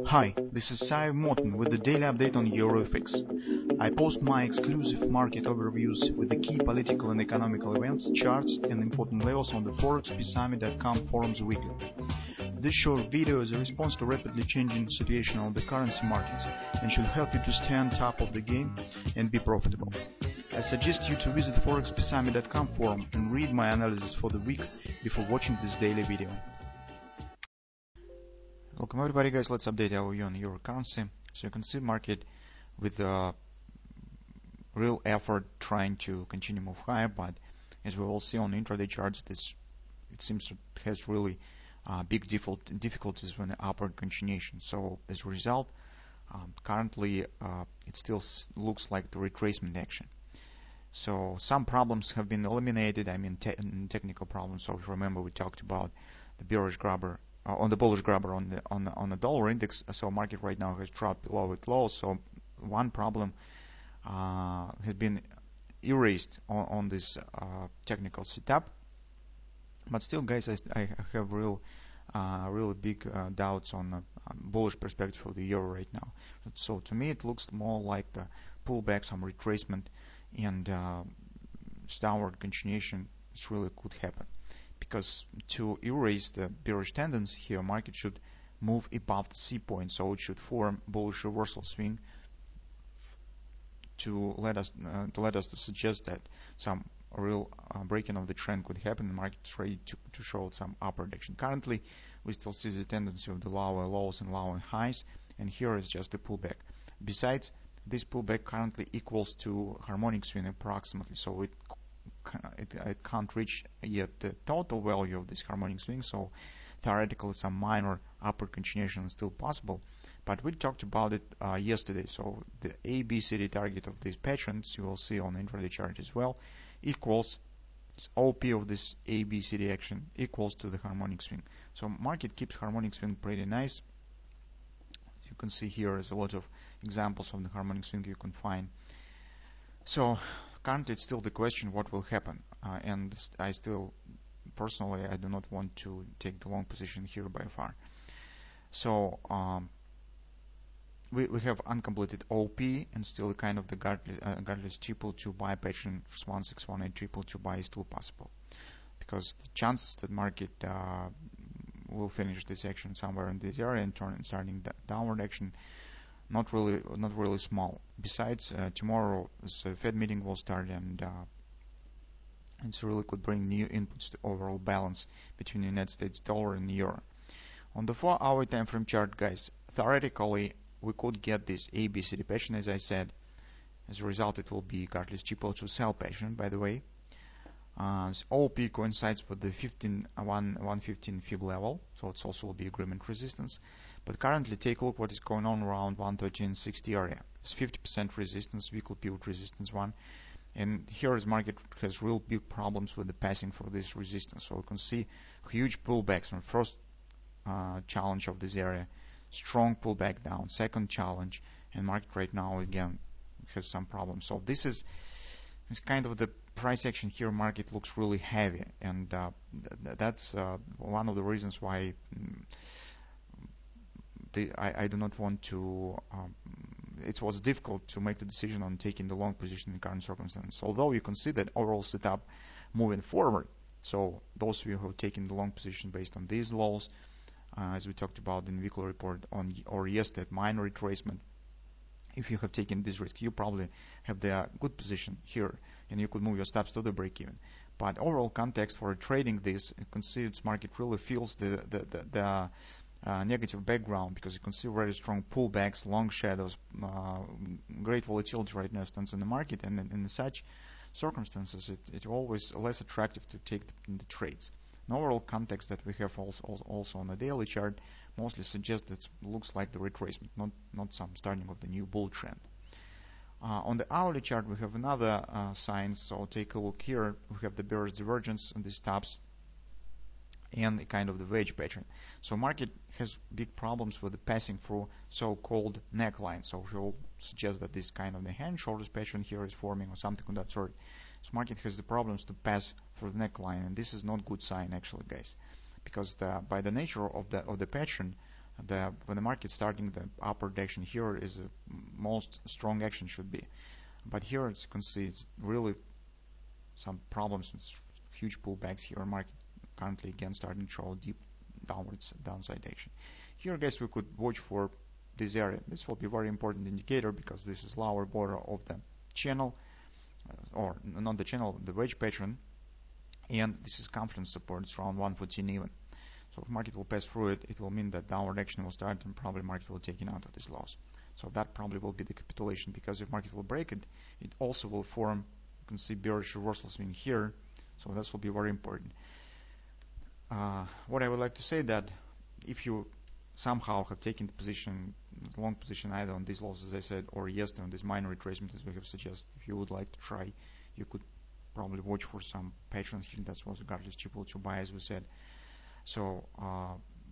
Hi, this is Sive Morten with the daily update on EURUSD. I post my exclusive market overviews with the key political and economical events, charts and important levels on the ForexPeaceArmy.com forums weekly. This short video is a response to rapidly changing situation on the currency markets and should help you to stay on top of the game and be profitable. I suggest you to visit ForexPeaceArmy.com forum and read my analysis for the week before watching this daily video. Welcome everybody, guys. Let's update our view on euro currency. So you can see market with real effort trying to continue move higher, but as we all see on intraday charts, it seems has really big difficulties with the upward continuation. So as a result, currently it still looks like the retracement action. So some problems have been eliminated. I mean technical problems. So if you remember, we talked about the bearish grabber. On the bullish grabber on the dollar index, so market right now has dropped below its low. So one problem has been erased on this technical setup. But still, guys, I have really big doubts on bullish perspective of the euro right now. So to me, it looks more like the pullback, some retracement, and downward continuation. It really could happen. Because to erase the bearish tendency here, market should move above the C point, so it should form bullish reversal swing to let us to suggest that some real breaking of the trend could happen. The market is ready to show some upward action. Currently, we still see the tendency of the lower lows and lower highs, and here is just a pullback. Besides, this pullback currently equals to harmonic swing approximately, so it can't reach yet the total value of this harmonic swing, so theoretically some minor upward continuation is still possible. But we talked about it yesterday, so the ABCD target of these patterns, you will see on the intraday chart as well, equals OP of this ABCD action equals to the harmonic swing. So market keeps harmonic swing pretty nice. You can see here is a lot of examples of the harmonic swing you can find. So currently it's still the question what will happen, and I still personally I do not want to take the long position here by far. So we have uncompleted OP and still kind of the guardless triple to buy pattern 1618 triple to buy is still possible, because the chances that market will finish this action somewhere in this area and starting the downward action not really small. Besides, tomorrow the Fed meeting will start, and it really could bring new inputs to overall balance between the United States dollar and the euro. On the 4-hour time frame chart, guys, theoretically we could get this ABCD pattern, as I said. As a result, it will be guardless triple to sell pattern, by the way. OP coincides with the 115 fib level, so it's also will be agreement resistance. But currently, take a look what is going on around 113.60 area. It's 50% resistance, weekly pivot resistance one. And here is market has real big problems with the passing for this resistance. So you can see huge pullbacks from first challenge of this area, strong pullback down, second challenge, and market right now again has some problems. So this is kind of the price action here. Market looks really heavy, and that's one of the reasons why I do not want to. It was difficult to make the decision on taking the long position in current circumstances. Although you can see that overall setup moving forward. So those of you who have taken the long position based on these lows, as we talked about in weekly report or yesterday, minor retracement. If you have taken this risk, you probably have the good position here, and you could move your stops to the break even. But overall context for trading this, you can see its market really feels the negative background, because you can see very strong pullbacks, long shadows, great volatility right now stands in the market, and in such circumstances, it's always less attractive to take the trades. An overall context that we have also on the daily chart mostly suggests that it looks like the retracement, not some starting of the new bull trend. On the hourly chart, we have another sign. So take a look here. We have the bearish divergence on these tops and kind of the wedge pattern. So market has big problems with the passing through so-called neckline. So we will suggest that this kind of the hand shoulders pattern here is forming or something of that sort. So market has the problems to pass through the neckline, and this is not good sign actually, guys, because by the nature of the pattern, When the market starting the upward direction, here is the most strong action should be. But here, as you can see, it's really some problems. It's huge pullbacks here. Market currently again starting to show deep downside action. Here, guys, we could watch for this area. This will be very important indicator because this is lower border of the channel, or not the channel, the wedge pattern, and this is confidence support. It's around 114 even. So if market will pass through it, it will mean that downward action will start, and probably market will take it out of this loss. So that probably will be the capitulation, because if market will break it, it also will form, you can see bearish reversal swing here. So this will be very important. What I would like to say that if you somehow have taken the position, long position, either on these losses, as I said, or yesterday on this minor retracement, as we have suggested, if you would like to try, you could probably watch for some patterns here. That was regardless cheaper to buy, as we said. So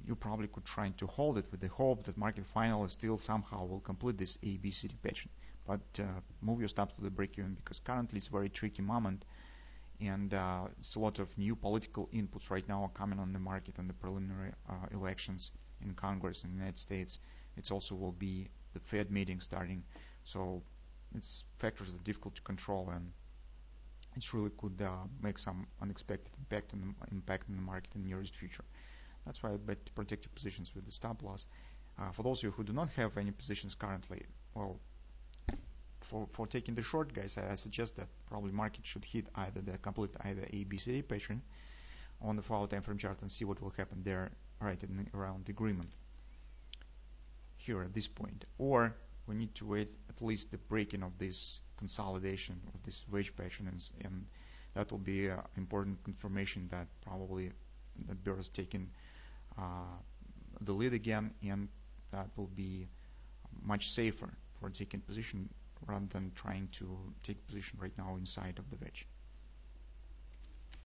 you probably could try to hold it with the hope that market finally still somehow will complete this ABCD pattern. But move your stops to the break-even, because currently it's a very tricky moment, and it's a lot of new political inputs right now are coming on the market on the preliminary elections in Congress in the United States. It also will be the Fed meeting starting, so it's factors that are difficult to control, and it really could make some unexpected impact on the market in the nearest future. That's why I bet to protect your positions with the stop loss. For those of you who do not have any positions currently, well, for taking the short, guys, I suggest that probably market should hit either ABCD pattern on the 4-hour time frame chart and see what will happen there right in around the agreement here at this point, or we need to wait at least the breaking of this consolidation of this wedge pattern, and that will be important confirmation that probably the bear is taking the lead again, and that will be much safer for taking position rather than trying to take position right now inside of the wedge.